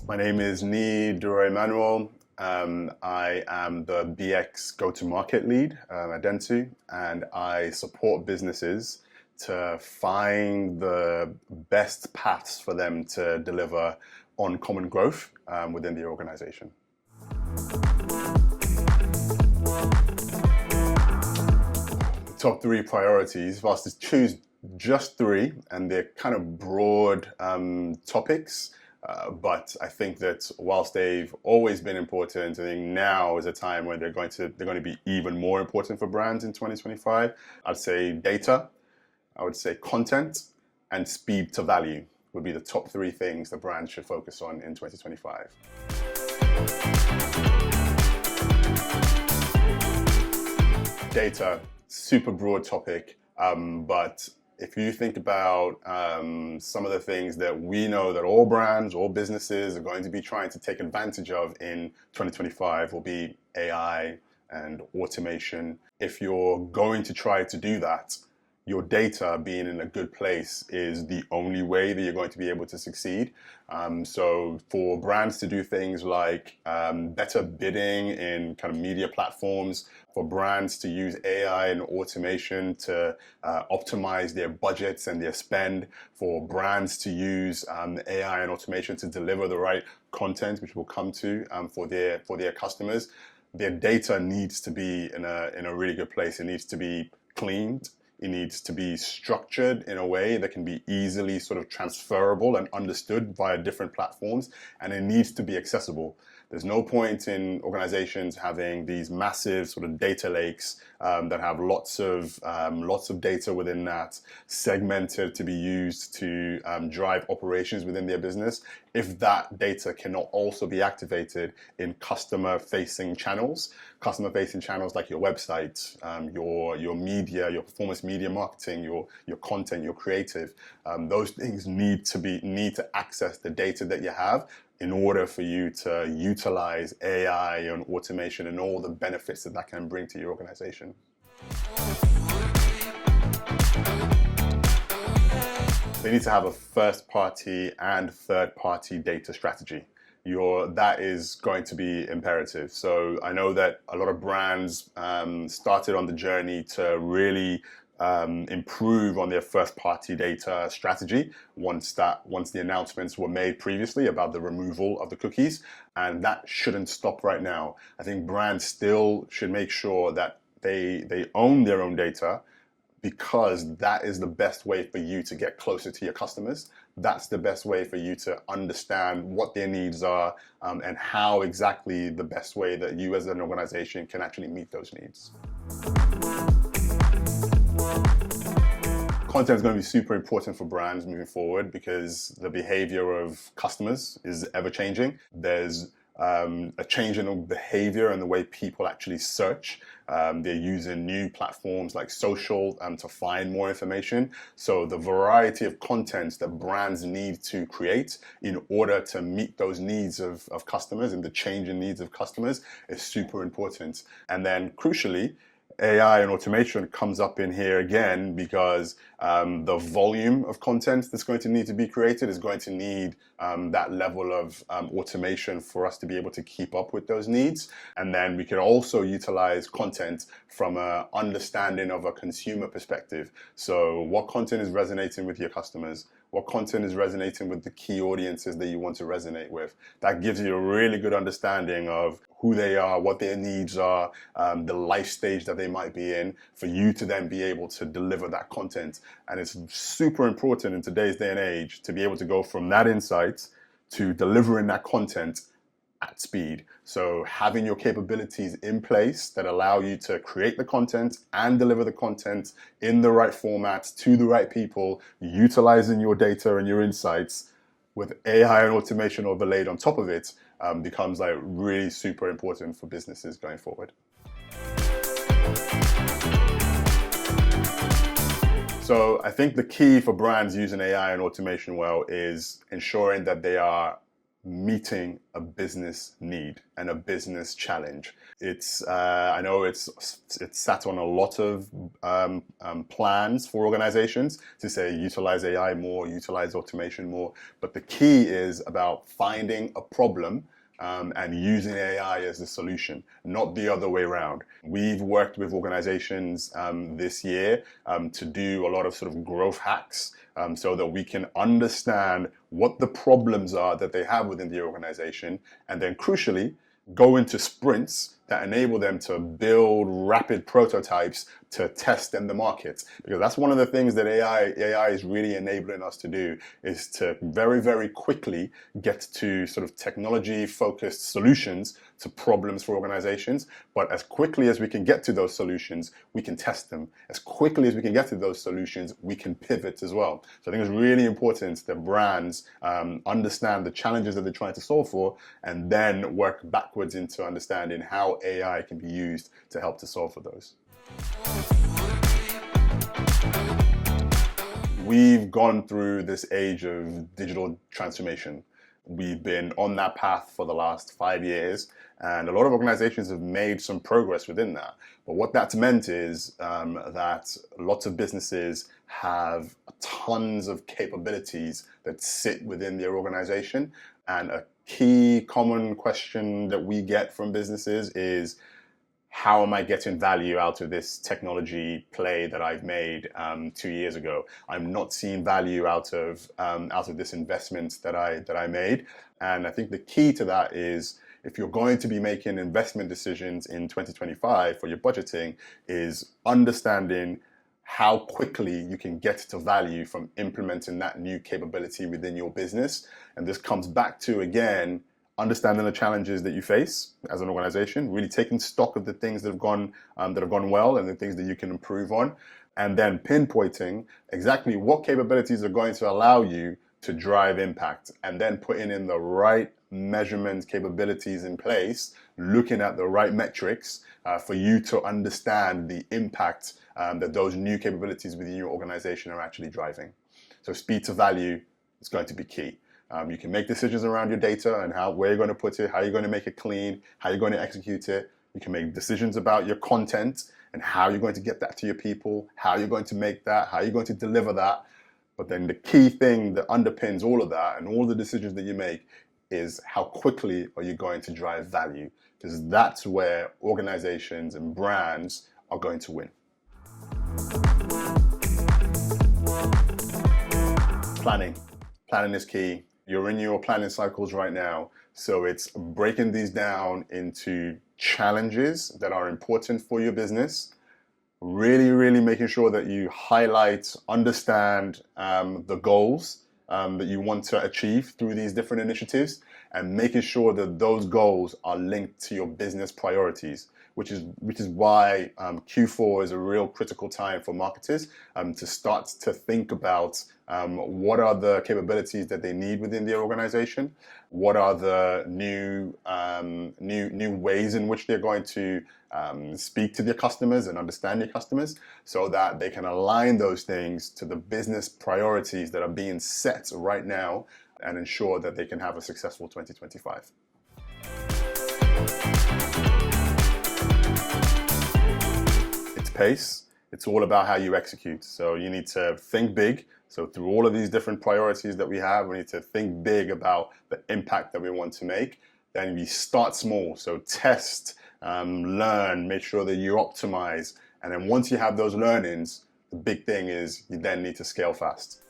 My name is Niyi Duro-Emanuel. I am the BX go-to-market lead at Dentsu, and I support businesses to find the best paths for them to deliver on common growth within the organization. The top three priorities, if I was to choose just three, and they're kind of broad topics, but I think that whilst they've always been important, I think now is a time when they're going to be even more important for brands in 2025. I'd say data, I would say content, and speed to value would be the top three things the brand should focus on in 2025. Data, super broad topic, but if you think about some of the things that we know that all brands, all businesses are going to be trying to take advantage of in 2025 will be AI and automation. If you're going to try to do that, your data being in a good place is the only way that you're going to be able to succeed. So for brands to do things like better bidding in kind of media platforms, for brands to use AI and automation to optimize their budgets and their spend, for brands to use AI and automation to deliver the right content, which we'll come to for their customers, their data needs to be in a really good place. It needs to be cleaned. It needs to be structured in a way that can be easily sort of transferable and understood via different platforms, and it needs to be accessible. There's no point in organizations having these massive sort of data lakes that have lots of data within that, segmented to be used to drive operations within their business, if that data cannot also be activated in customer-facing channels like your website, your media, your performance media marketing, your content, your creative. Those things need to access the data that you have in order for you to utilize AI and automation and all the benefits that can bring to your organization. They need to have a first-party and third-party data strategy. That is going to be imperative. So I know that a lot of brands started on the journey to really improve on their first-party data strategy once the announcements were made previously about the removal of the cookies, and that shouldn't stop right now. I think brands still should make sure that they own their own data, because that is the best way for you to get closer to your customers. That's the best way for you to understand what their needs are and how exactly the best way that you as an organization can actually meet those needs. Content is going to be super important for brands moving forward because the behavior of customers is ever changing. There's a change in the behavior and the way people actually search. They're using new platforms like social to find more information. So the variety of content that brands need to create in order to meet those needs of customers and the changing needs of customers is super important. And then crucially, AI and automation comes up in here again because the volume of content that's going to need to be created is going to need that level of automation for us to be able to keep up with those needs. And then we can also utilize content from an understanding of a consumer perspective. So what content is resonating with your customers? What content is resonating with the key audiences that you want to resonate with? That gives you a really good understanding of who they are, what their needs are, the life stage that they might be in, for you to then be able to deliver that content. And it's super important in today's day and age to be able to go from that insight to delivering that content at speed. So having your capabilities in place that allow you to create the content and deliver the content in the right format to the right people, utilizing your data and your insights with AI and automation overlaid on top of it, becomes like really super important for businesses going forward. So I think the key for brands using AI and automation well is ensuring that they are meeting a business need and a business challenge. I know it's sat on a lot of plans for organizations to say utilize AI more, utilize automation more, but the key is about finding a problem and using AI as the solution, not the other way around. We've worked with organizations this year to do a lot of sort of growth hacks so that we can understand what the problems are that they have within the organization, and then crucially, go into sprints that enable them to build rapid prototypes to test in the market. Because that's one of the things that AI is really enabling us to do, is to very, very quickly get to sort of technology-focused solutions to problems for organizations. But as quickly as we can get to those solutions, we can test them. As quickly as we can get to those solutions, we can pivot as well. So I think it's really important that brands understand the challenges that they're trying to solve for, and then work backwards into understanding how AI can be used to help to solve for those. We've gone through this age of digital transformation. We've been on that path for the last 5 years, and a lot of organizations have made some progress within that. But what that's meant is that lots of businesses have tons of capabilities that sit within their organization. And a key common question that we get from businesses is, how am I getting value out of this technology play that I've made 2 years ago? I'm not seeing value out of this investment that I made. And I think the key to that is, if you're going to be making investment decisions in 2025 for your budgeting, is understanding how quickly you can get to value from implementing that new capability within your business. And this comes back to, again, understanding the challenges that you face as an organization, really taking stock of the things that have gone well and the things that you can improve on, and then pinpointing exactly what capabilities are going to allow you to drive impact, and then putting in the right measurement capabilities in place, looking at the right metrics for you to understand the impact that those new capabilities within your organization are actually driving. So speed to value is going to be key. You can make decisions around your data and where you're going to put it, how you're going to make it clean, how you're going to execute it. You can make decisions about your content and how you're going to get that to your people, how you're going to make that, how you're going to deliver that. But then the key thing that underpins all of that and all the decisions that you make is, how quickly are you going to drive value? Because that's where organizations and brands are going to win. Planning is key. You're in your planning cycles right now. So it's breaking these down into challenges that are important for your business. Really, really making sure that you highlight, understand the goals that you want to achieve through these different initiatives, and making sure that those goals are linked to your business priorities, which is why Q4 is a real critical time for marketers to start to think about what are the capabilities that they need within their organization, what are the new ways in which they're going to speak to their customers and understand their customers, so that they can align those things to the business priorities that are being set right now, and ensure that they can have a successful 2025. It's pace. It's all about how you execute. So you need to think big. So through all of these different priorities that we have, we need to think big about the impact that we want to make. Then we start small. So test, learn, make sure that you optimize. And then once you have those learnings, the big thing is you then need to scale fast.